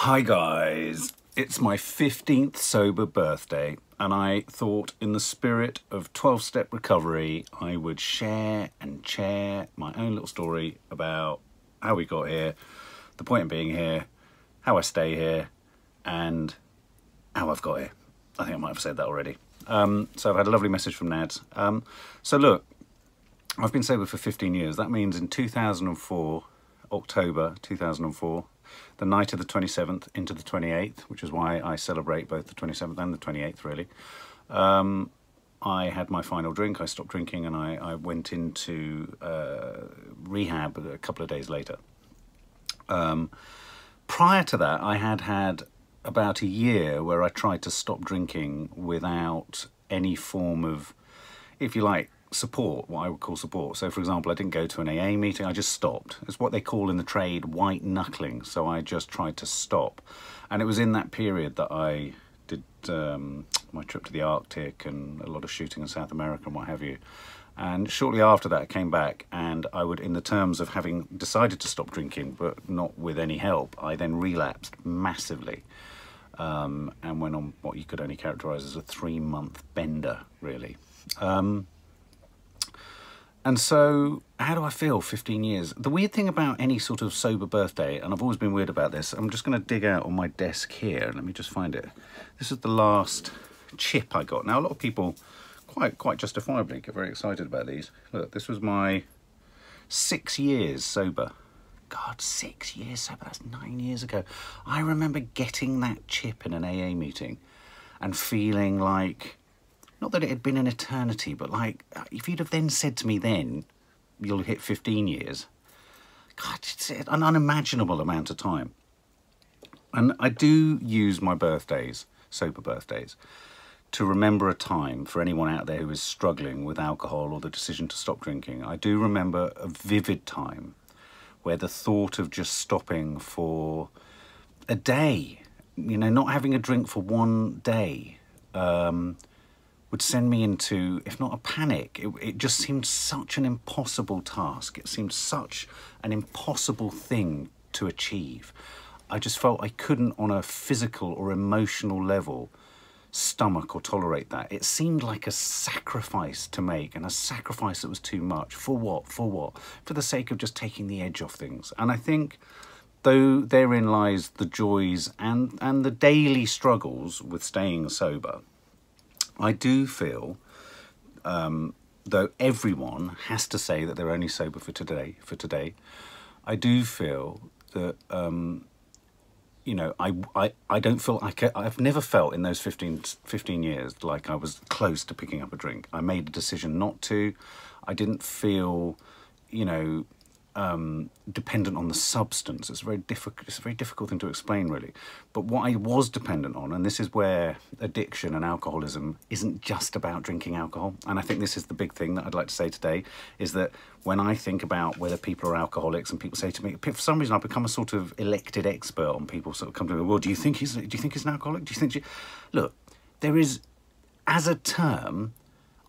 Hi guys, it's my 15th sober birthday and I thought in the spirit of 12-step recovery I would share my own little story about how we got here, the point of being here, how I stay here and how I've got here. I think I might have said that already. So I've had a lovely message from Nads. So look, I've been sober for 15 years. That means in 2004, October 2004, the night of the 27th into the 28th, which is why I celebrate both the 27th and the 28th really, I had my final drink. I stopped drinking and I went into rehab a couple of days later. Prior to that, I had about a year where I tried to stop drinking without any form of, if you like, support, what I would call support. So for example, I didn't go to an AA meeting, I just stopped. It's what they call in the trade white knuckling. So I just tried to stop. And it was in that period that I did my trip to the Arctic and a lot of shooting in South America and what have you. And shortly after that I came back and I would, in the terms of having decided to stop drinking but not with any help, I then relapsed massively and went on what you could only characterise as a 3-month bender really. And so, how do I feel 15 years? The weird thing about any sort of sober birthday, and I've always been weird about this, I'm just going to dig out on my desk here. Let me just find it. This is the last chip I got. Now, a lot of people, quite justifiably, get very excited about these. Look, this was my 6 years sober. God, 6 years sober, that's 9 years ago. I remember getting that chip in an AA meeting and feeling like, not that it had been an eternity, but like, if you'd have then said to me then, you'll hit 15 years, God, it's an unimaginable amount of time. And I do use my birthdays, sober birthdays, to remember a time for anyone out there who is struggling with alcohol or the decision to stop drinking. I do remember a vivid time where the thought of just stopping for a day, you know, not having a drink for one day, would send me into, if not a panic, it just seemed such an impossible task. It seemed such an impossible thing to achieve. I just felt I couldn't, on a physical or emotional level, stomach or tolerate that. It seemed like a sacrifice to make, and a sacrifice that was too much. For what? For what? For the sake of just taking the edge off things. And I think, though therein lies the joys and the daily struggles with staying sober, I do feel, though everyone has to say that they're only sober for today, I do feel that, you know, I don't feel I've never felt in those 15 years like I was close to picking up a drink. I made a decision not to. I didn't feel, you know, dependent on the substance. It's a very difficult thing to explain really. But what I was dependent on, and this is where addiction and alcoholism isn't just about drinking alcohol, and I think this is the big thing that I'd like to say today, is that when I think about whether people are alcoholics and people say to me, for some reason I've become a sort of elected expert on people sort of come to me, well, do you think he's an alcoholic? Do you think look, there is, as a term,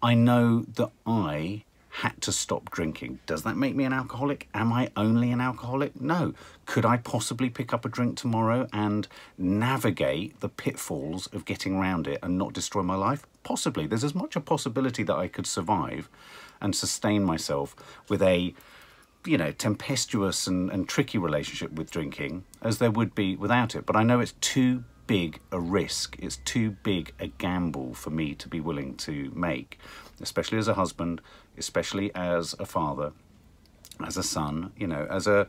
I know that I had to stop drinking. Does that make me an alcoholic? Am I only an alcoholic? No. Could I possibly pick up a drink tomorrow and navigate the pitfalls of getting around it and not destroy my life? Possibly. There's as much a possibility that I could survive and sustain myself with a, you know, tempestuous and tricky relationship with drinking as there would be without it. But I know it's too big a risk. It's too big a gamble for me to be willing to make, especially as a husband, especially as a father, as a son, you know, as a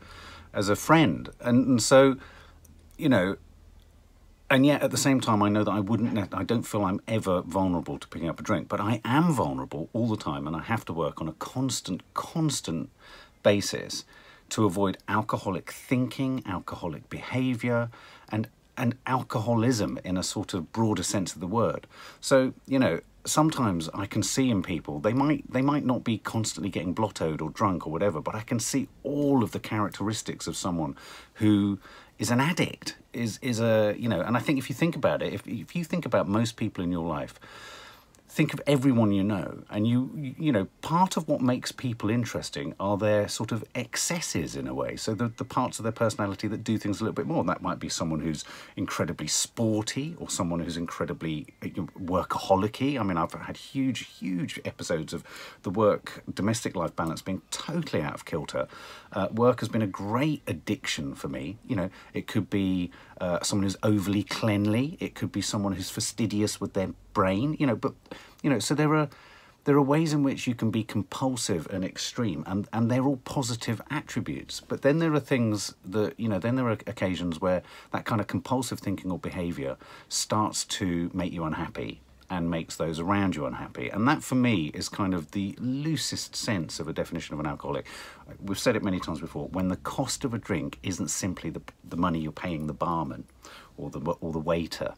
friend. And so, you know, and yet at the same time, I know that I don't feel I'm ever vulnerable to picking up a drink, but I am vulnerable all the time, and I have to work on a constant basis to avoid alcoholic thinking, alcoholic behavior, and alcoholism in a sort of broader sense of the word. So, you know, sometimes I can see in people, they might not be constantly getting blottoed or drunk or whatever, but I can see all of the characteristics of someone who is an addict, is a, you know, and I think if you think about it, if you think about most people in your life, think of everyone you know, and you know, part of what makes people interesting are their sort of excesses in a way. So the parts of their personality that do things a little bit more. That might be someone who's incredibly sporty, or someone who's incredibly workaholic-y. I mean, I've had huge episodes of the work-domestic life balance being totally out of kilter. Work has been a great addiction for me. You know, it could be someone who's overly cleanly. It could be someone who's fastidious with their brain. You know, but you know, so there are ways in which you can be compulsive and extreme, and they're all positive attributes. But then there are things that, you know, then there are occasions where that kind of compulsive thinking or behaviour starts to make you unhappy and makes those around you unhappy. And that, for me, is kind of the loosest sense of a definition of an alcoholic. We've said it many times before, when the cost of a drink isn't simply the money you're paying the barman or the waiter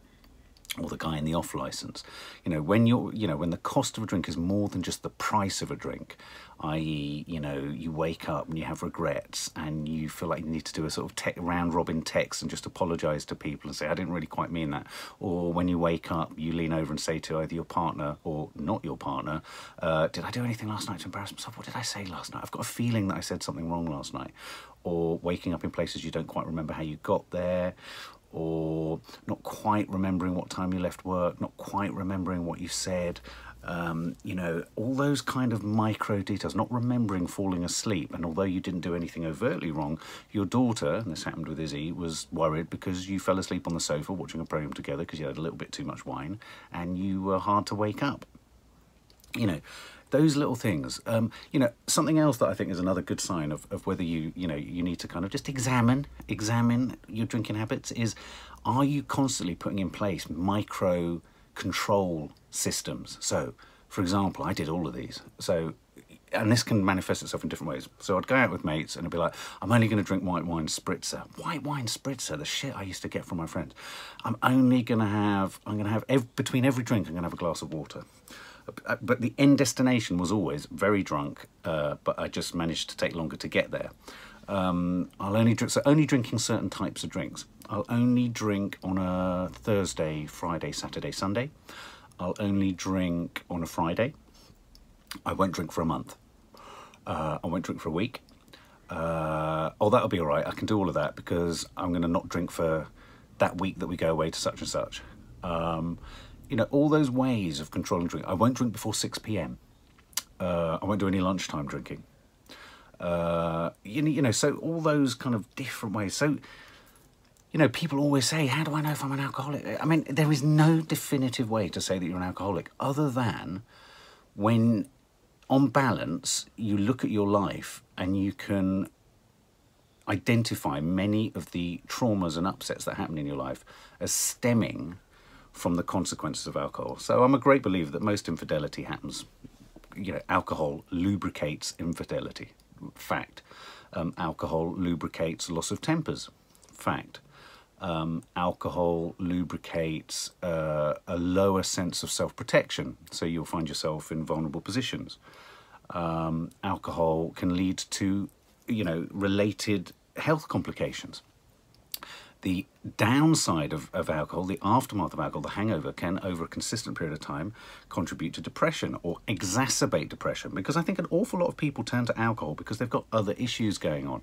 or the guy in the off license. You know, when the cost of a drink is more than just the price of a drink, i.e., you know, you wake up and you have regrets and you feel like you need to do a sort of round robin text and just apologise to people and say, I didn't really quite mean that. Or when you wake up, you lean over and say to either your partner or not your partner, did I do anything last night to embarrass myself? What did I say last night? I've got a feeling that I said something wrong last night. Or waking up in places you don't quite remember how you got there, or not quite remembering what time you left work, not quite remembering what you said, you know, all those kind of micro details, not remembering falling asleep. And although you didn't do anything overtly wrong, your daughter, and this happened with Izzy, was worried because you fell asleep on the sofa watching a program together because you had a little bit too much wine and you were hard to wake up. You know, those little things. You know, something else that I think is another good sign of whether you need to kind of just examine your drinking habits is, are you constantly putting in place micro control systems? So, for example, I did all of these. So, and this can manifest itself in different ways. So I'd go out with mates and I'd be like, I'm only going to drink white wine spritzer. White wine spritzer, the shit I used to get from my friends. I'm going to have between every drink, I'm going to have a glass of water. But the end destination was always very drunk, but I just managed to take longer to get there. I'll only drink, so only drinking certain types of drinks. I'll only drink on a Thursday, Friday, Saturday, Sunday. I'll only drink on a Friday. I won't drink for a month. I won't drink for a week. Oh, that'll be all right. I can do all of that because I'm going to not drink for that week that we go away to such and such. You know, all those ways of controlling drink. I won't drink before 6 p.m. I won't do any lunchtime drinking. You know, so all those kind of different ways. So, you know, people always say, how do I know if I'm an alcoholic? I mean, there is no definitive way to say that you're an alcoholic other than when, on balance, you look at your life and you can identify many of the traumas and upsets that happen in your life as stemming from the consequences of alcohol. So I'm a great believer that most infidelity happens. You know, alcohol lubricates infidelity. Fact. Alcohol lubricates loss of tempers. Fact. Alcohol lubricates a lower sense of self-protection, so you'll find yourself in vulnerable positions. Alcohol can lead to, you know, related health complications. The downside of alcohol, the aftermath of alcohol, the hangover, can, over a consistent period of time, contribute to depression or exacerbate depression, because I think an awful lot of people turn to alcohol because they've got other issues going on.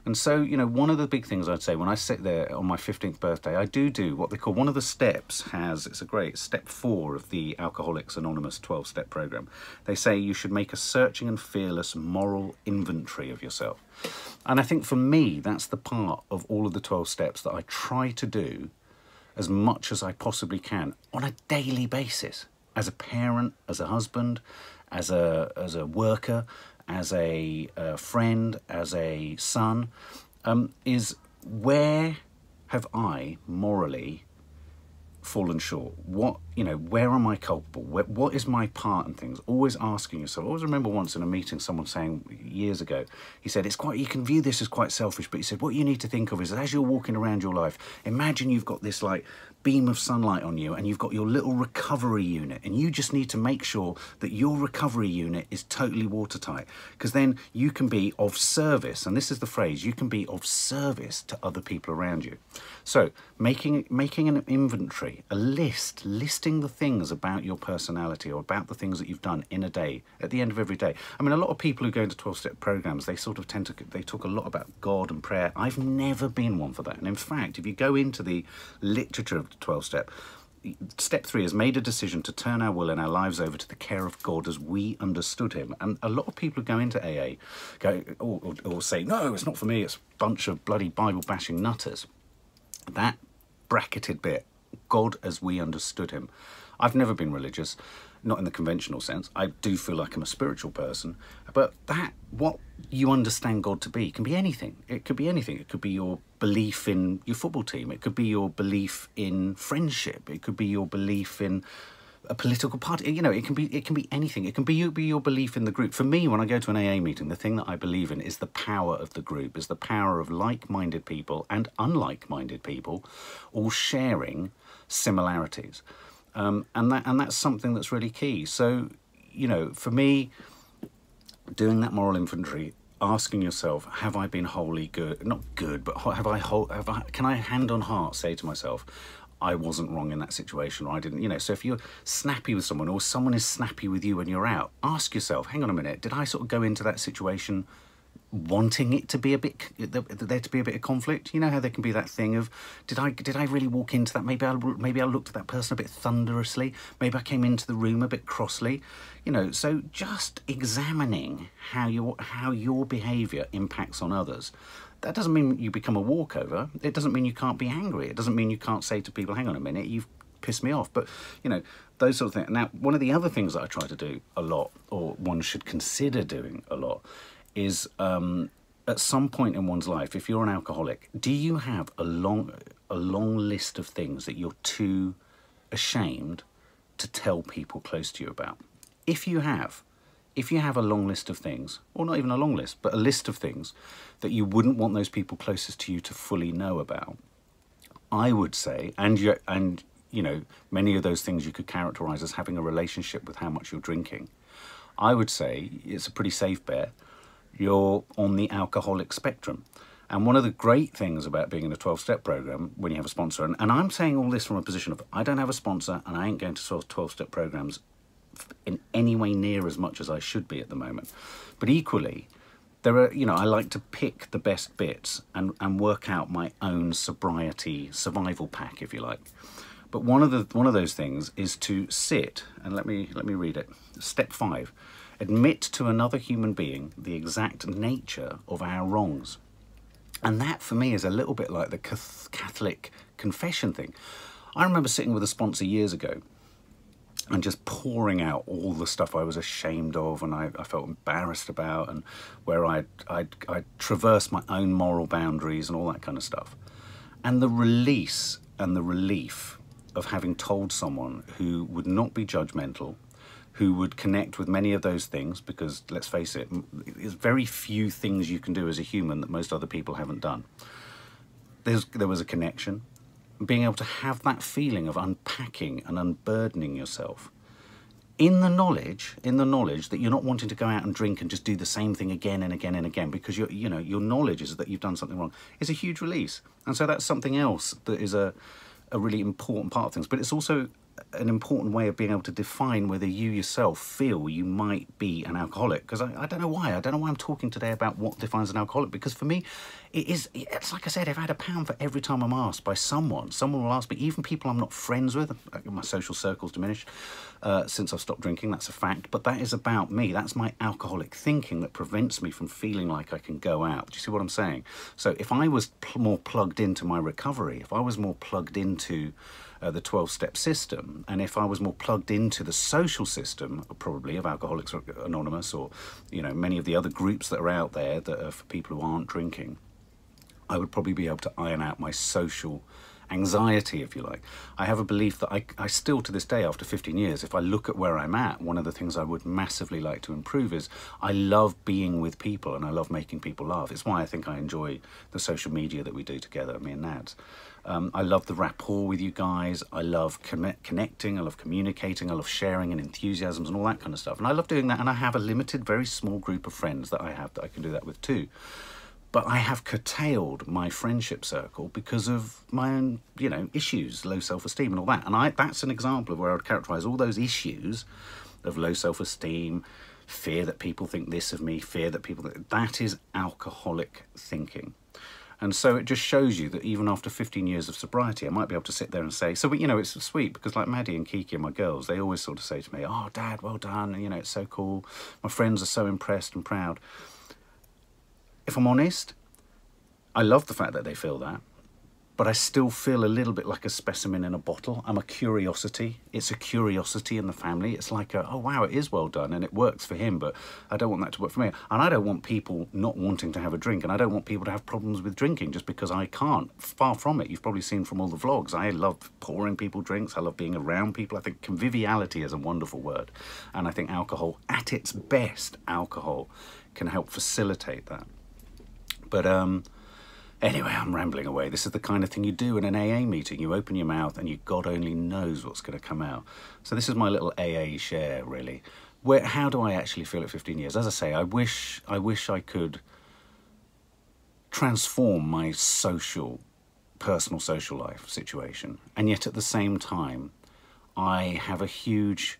And so, you know, one of the big things I'd say when I sit there on my 15th birthday, I do what they call one of the steps it's a great step 4 of the Alcoholics Anonymous 12-step program. They say you should make a searching and fearless moral inventory of yourself. And I think for me, that's the part of all of the 12 steps that I try to do as much as I possibly can on a daily basis, as a parent, as a husband, as a worker, as a friend, as a son, is where have I morally fallen short? What, you know, where am I culpable? What is my part in things? Always asking yourself. I always remember once in a meeting someone saying years ago, he said, you can view this as quite selfish, but he said, what you need to think of is that as you're walking around your life, imagine you've got this like beam of sunlight on you and you've got your little recovery unit, and you just need to make sure that your recovery unit is totally watertight, because then you can be of service, and this is the phrase, you can be of service to other people around you. So making an inventory, a list, listing the things about your personality or about the things that you've done in a day, at the end of every day. I mean, a lot of people who go into 12-step programs, they sort of they talk a lot about God and prayer. I've never been one for that. And in fact, if you go into the literature of the 12-step, Step 3 has made a decision to turn our will and our lives over to the care of God as we understood him. And a lot of people who go into AA go or say, no, it's not for me, it's a bunch of bloody Bible-bashing nutters. That bracketed bit, God as we understood him. I've never been religious, not in the conventional sense. I do feel like I'm a spiritual person, but that, what you understand God to be, can be anything. It could be anything. It could be your belief in your football team. It could be your belief in friendship. It could be your belief in a political party. You know, it can be anything. It can be your belief in the group. For me, when I go to an AA meeting, the thing that I believe in is the power of the group, is the power of like-minded people and unlike-minded people all sharing similarities. And that's something that's really key. So, you know, for me, doing that moral inventory, asking yourself, have I been wholly good? Not good, but can I hand on heart say to myself, I wasn't wrong in that situation, or I didn't, you know. So if you're snappy with someone, or someone is snappy with you when you're out, ask yourself, hang on a minute, did I sort of go into that situation wanting it to be a bit, there to be a bit of conflict? You know how there can be that thing of, did I really walk into that? Maybe I looked at that person a bit thunderously. Maybe I came into the room a bit crossly. You know, so just examining how your behaviour impacts on others. That doesn't mean you become a walkover. It doesn't mean you can't be angry. It doesn't mean you can't say to people, hang on a minute, you've pissed me off. But, you know, those sort of things. Now, one of the other things that I try to do a lot, or one should consider doing a lot, is at some point in one's life, if you're an alcoholic, do you have a long list of things that you're too ashamed to tell people close to you about? If you have a long list of things, or not even a long list, but a list of things that you wouldn't want those people closest to you to fully know about, I would say, and you know, many of those things you could characterize as having a relationship with how much you're drinking, I would say it's a pretty safe bet you're on the alcoholic spectrum. And one of the great things about being in a 12-step program, when you have a sponsor, and I'm saying all this from a position of, I don't have a sponsor and I ain't going to 12-step programs in any way near as much as I should be at the moment. But equally, there are, you know, I like to pick the best bits and work out my own sobriety survival pack, if you like. But one of those things is to sit, and let me read it. Step 5, admit to another human being the exact nature of our wrongs. And that, for me, is a little bit like the Catholic confession thing. I remember sitting with a sponsor years ago and just pouring out all the stuff I was ashamed of and I felt embarrassed about, and where I'd traversed my own moral boundaries and all that kind of stuff. And the release and the relief of having told someone who would not be judgmental, who would connect with many of those things, because let's face it, there's very few things you can do as a human that most other people haven't done. There was a connection. Being able to have that feeling of unpacking and unburdening yourself in the knowledge that you're not wanting to go out and drink and just do the same thing again and again and again, because your knowledge is that you've done something wrong, is a huge release. And so that's something else that is a really important part of things. But it's also an important way of being able to define whether you yourself feel you might be an alcoholic. Because I don't know why. I don't know why I'm talking today about what defines an alcoholic. Because for me, it's like I said, if I had £1 for every time I'm asked by someone will ask me, even people I'm not friends with. My social circle's diminished since I've stopped drinking, that's a fact. But that is about me. That's my alcoholic thinking that prevents me from feeling like I can go out. Do you see what I'm saying? So if I was more plugged into my recovery, if I was more plugged into the 12-step system, and if I was more plugged into the social system, probably of Alcoholics Anonymous, or many of the other groups that are out there that are for people who aren't drinking, I would probably be able to iron out my social anxiety, if you like. I have a belief that I still, to this day, after 15 years, if I look at where I'm at, one of the things I would massively like to improve is I love being with people and I love making people laugh. It's why I think I enjoy the social media that we do together, me and Nads. I love the rapport with you guys. I love connecting. I love communicating. I love sharing and enthusiasms and all that kind of stuff. And I love doing that. And I have a limited, very small group of friends that I have that I can do that with too. But I have curtailed my friendship circle because of my own, you know, issues, low self-esteem and all that. And that's an example of where I would characterize all those issues of low self-esteem, fear that people think this of me, fear that people... That is alcoholic thinking. And so it just shows you that even after 15 years of sobriety, I might be able to sit there and say... So, you know, it's sweet because like Maddie and Kiki and my girls, they always sort of say to me, oh, Dad, well done. And, you know, it's so cool. My friends are so impressed and proud. If I'm honest, I love the fact that they feel that, but I still feel a little bit like a specimen in a bottle. I'm a curiosity. It's a curiosity in the family. It's like, oh, wow, it is well done and it works for him, but I don't want that to work for me. And I don't want people not wanting to have a drink, and I don't want people to have problems with drinking just because I can't. Far from it. You've probably seen from all the vlogs. I love pouring people drinks. I love being around people. I think conviviality is a wonderful word. And I think alcohol, at its best, alcohol can help facilitate that. But anyway, I'm rambling away. This is the kind of thing you do in an AA meeting. You open your mouth and God only knows what's going to come out. So this is my little AA share, really. How do I actually feel at 15 years? As I say, I wish I could transform my personal social life situation. And yet at the same time, I have a huge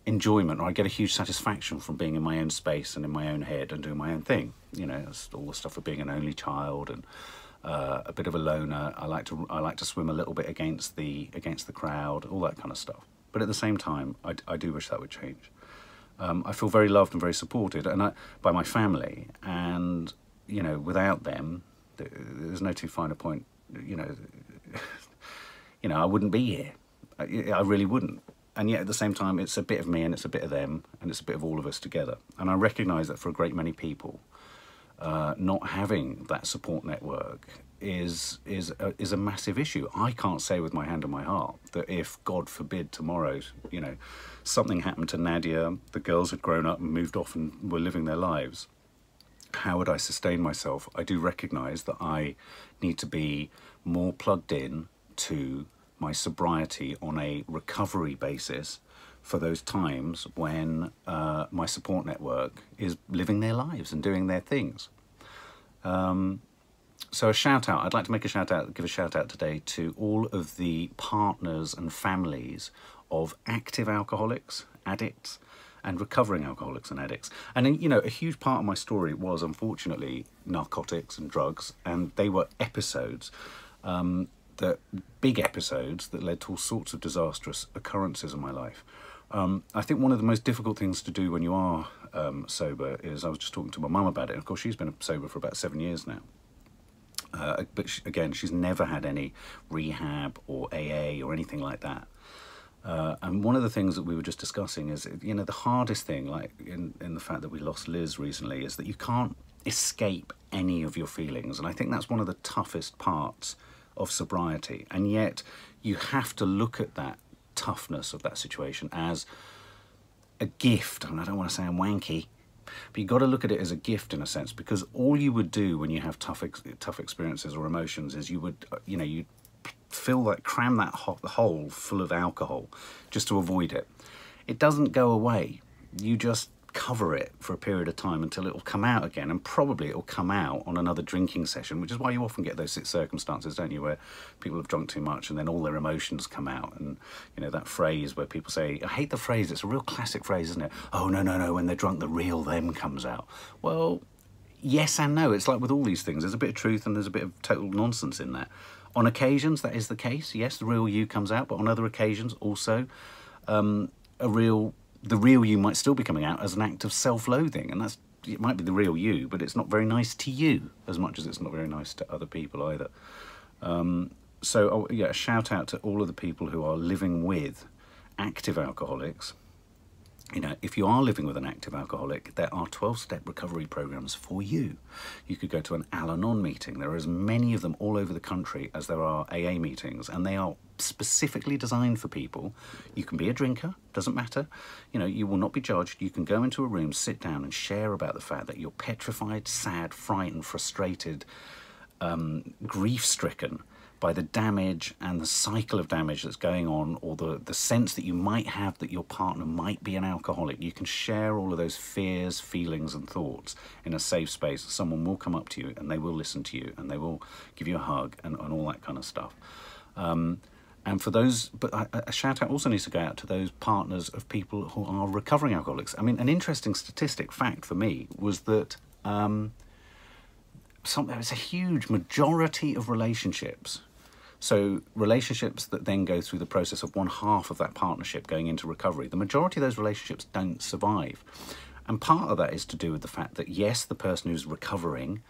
enjoyment, or I get a huge satisfaction from being in my own space and in my own head and doing my own thing. You know, it's all the stuff of being an only child and a bit of a loner. I like to swim a little bit against the crowd, all that kind of stuff. But at the same time, I do wish that would change. I feel very loved and very supported by my family, and you know, without them, there's no too fine a point. You know, I wouldn't be here. I really wouldn't. And yet at the same time, it's a bit of me and it's a bit of them and it's a bit of all of us together. And I recognise that for a great many people, not having that support network is a massive issue. I can't say with my hand on my heart that if, God forbid, tomorrow, you know, something happened to Nadia, the girls had grown up and moved off and were living their lives, how would I sustain myself? I do recognise that I need to be more plugged in to my sobriety on a recovery basis for those times when my support network is living their lives and doing their things. So a shout out, I'd like to give a shout out today to all of the partners and families of active alcoholics, addicts, and recovering alcoholics and addicts. And you know, a huge part of my story was unfortunately narcotics and drugs, and they were episodes. Big episodes that led to all sorts of disastrous occurrences in my life. I think one of the most difficult things to do when you are sober is, I was just talking to my mum about it, and of course she's been sober for about 7 years now. But again, she's never had any rehab or AA or anything like that. And one of the things that we were just discussing is, you know, the hardest thing, like in the fact that we lost Liz recently, is that you can't escape any of your feelings. And I think that's one of the toughest parts of sobriety, and yet you have to look at that toughness of that situation as a gift. And I don't want to say I'm wanky, but you've got to look at it as a gift in a sense, because all you would do when you have tough experiences or emotions is you would, you know, you'd cram that hole full of alcohol just to avoid it. It doesn't go away. You just cover it for a period of time until it will come out again, and probably it will come out on another drinking session, which is why you often get those circumstances, don't you, where people have drunk too much and then all their emotions come out. And you know, that phrase where people say, I hate the phrase, it's a real classic phrase, isn't it? Oh, no, when they're drunk, the real them comes out. Well, yes and no. It's like with all these things, there's a bit of truth and there's a bit of total nonsense in that. On occasions, that is the case. Yes, the real you comes out, but on other occasions also, the real you might still be coming out as an act of self-loathing, and it might be the real you, but it's not very nice to you as much as it's not very nice to other people either. So yeah, a shout out to all of the people who are living with active alcoholics. You know, if you are living with an active alcoholic, there are 12-step recovery programs for you. You could go to an Al-Anon meeting. There are as many of them all over the country as there are AA meetings, and they are specifically designed for people. You can be a drinker, doesn't matter. You know, you will not be judged. You can go into a room, sit down and share about the fact that you're petrified, sad, frightened, frustrated, grief-stricken by the damage and the cycle of damage that's going on, or the sense that you might have that your partner might be an alcoholic. You can share all of those fears, feelings and thoughts in a safe space. Someone will come up to you and they will listen to you and they will give you a hug and all that kind of stuff. And for those, but a shout out also needs to go out to those partners of people who are recovering alcoholics. I mean, an interesting fact for me was that it's a huge majority of relationships. So relationships that then go through the process of one half of that partnership going into recovery, the majority of those relationships don't survive. And part of that is to do with the fact that, yes, the person who's recovering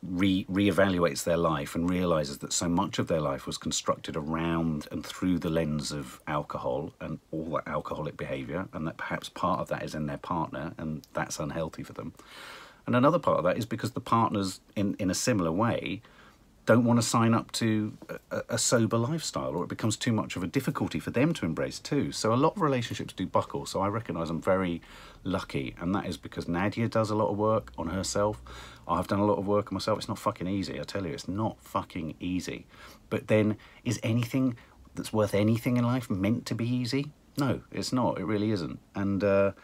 reevaluates their life and realizes that so much of their life was constructed around and through the lens of alcohol and all that alcoholic behavior, and that perhaps part of that is in their partner and that's unhealthy for them. And another part of that is because the partners in a similar way don't want to sign up to a sober lifestyle, or it becomes too much of a difficulty for them to embrace too. So a lot of relationships do buckle. So I recognise I'm very lucky, and that is because Nadia does a lot of work on herself. I've done a lot of work on myself. It's not fucking easy, I tell you, it's not fucking easy. But then, is anything that's worth anything in life meant to be easy? No, it's not, it really isn't. And, but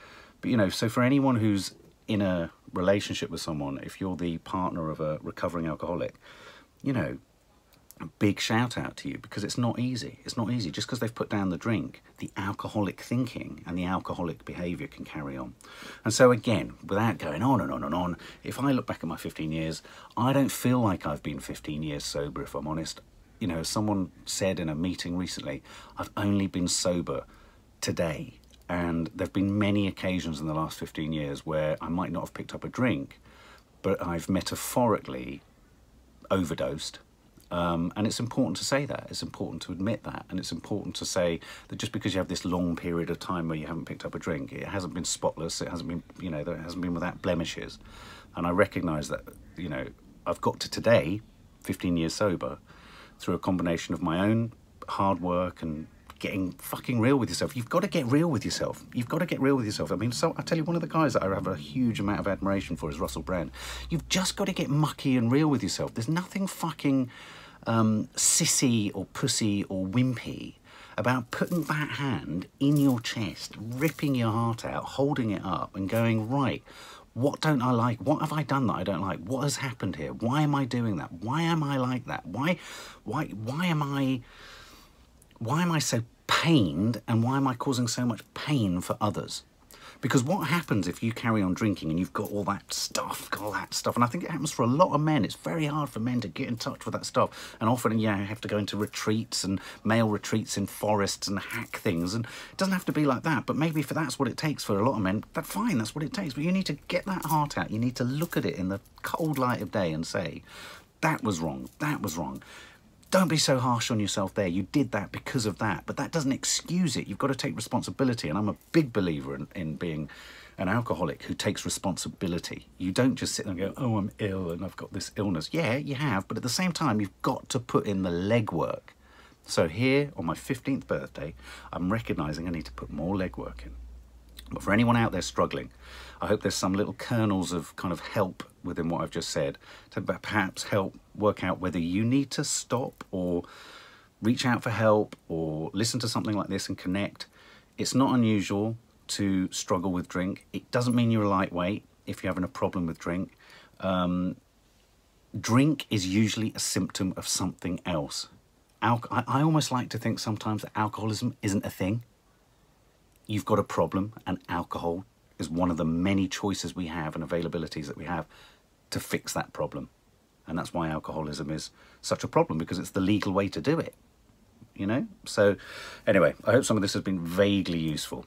you know, so for anyone who's in a relationship with someone, if you're the partner of a recovering alcoholic, you know, a big shout out to you, because it's not easy. It's not easy. Just because they've put down the drink, the alcoholic thinking and the alcoholic behaviour can carry on. And so again, without going on and on and on, if I look back at my 15 years, I don't feel like I've been 15 years sober, if I'm honest. You know, someone said in a meeting recently, I've only been sober today. And there have been many occasions in the last 15 years where I might not have picked up a drink, but I've metaphorically overdosed. And it's important to say that. It's important to admit that. And it's important to say that just because you have this long period of time where you haven't picked up a drink, it hasn't been spotless. It hasn't been, you know, it hasn't been without blemishes. And I recognise that, you know, I've got to today, 15 years sober, through a combination of my own hard work and getting fucking real with yourself. You've got to get real with yourself. You've got to get real with yourself. I mean, so I tell you, one of the guys that I have a huge amount of admiration for is Russell Brand. You've just got to get mucky and real with yourself. There's nothing fucking sissy or pussy or wimpy about putting that hand in your chest, ripping your heart out, holding it up and going, right, what don't I like? What have I done that I don't like? What has happened here? Why am I doing that? Why am I like that? Why am I so pained, and why am I causing so much pain for others? Because what happens if you carry on drinking and you've got all that stuff, and I think it happens for a lot of men. It's very hard for men to get in touch with that stuff, and often, yeah, you have to go into retreats and male retreats in forests and hack things, and it doesn't have to be like that, but maybe if that's what it takes for a lot of men, that's fine, that's what it takes, but you need to get that heart out. You need to look at it in the cold light of day and say, that was wrong, that was wrong. Don't be so harsh on yourself there. You did that because of that, but that doesn't excuse it. You've got to take responsibility, and I'm a big believer in being an alcoholic who takes responsibility. You don't just sit there and go, oh, I'm ill and I've got this illness. Yeah, you have, but at the same time, you've got to put in the legwork. So here, on my 15th birthday, I'm recognising I need to put more legwork in. But for anyone out there struggling, I hope there's some little kernels of kind of help within what I've just said to perhaps help work out whether you need to stop or reach out for help or listen to something like this and connect. It's not unusual to struggle with drink. It doesn't mean you're a lightweight if you're having a problem with drink. Drink is usually a symptom of something else. I almost like to think sometimes that alcoholism isn't a thing. You've got a problem, and alcohol is one of the many choices we have and availabilities that we have to fix that problem. And that's why alcoholism is such a problem, because it's the legal way to do it, you know? So anyway, I hope some of this has been vaguely useful.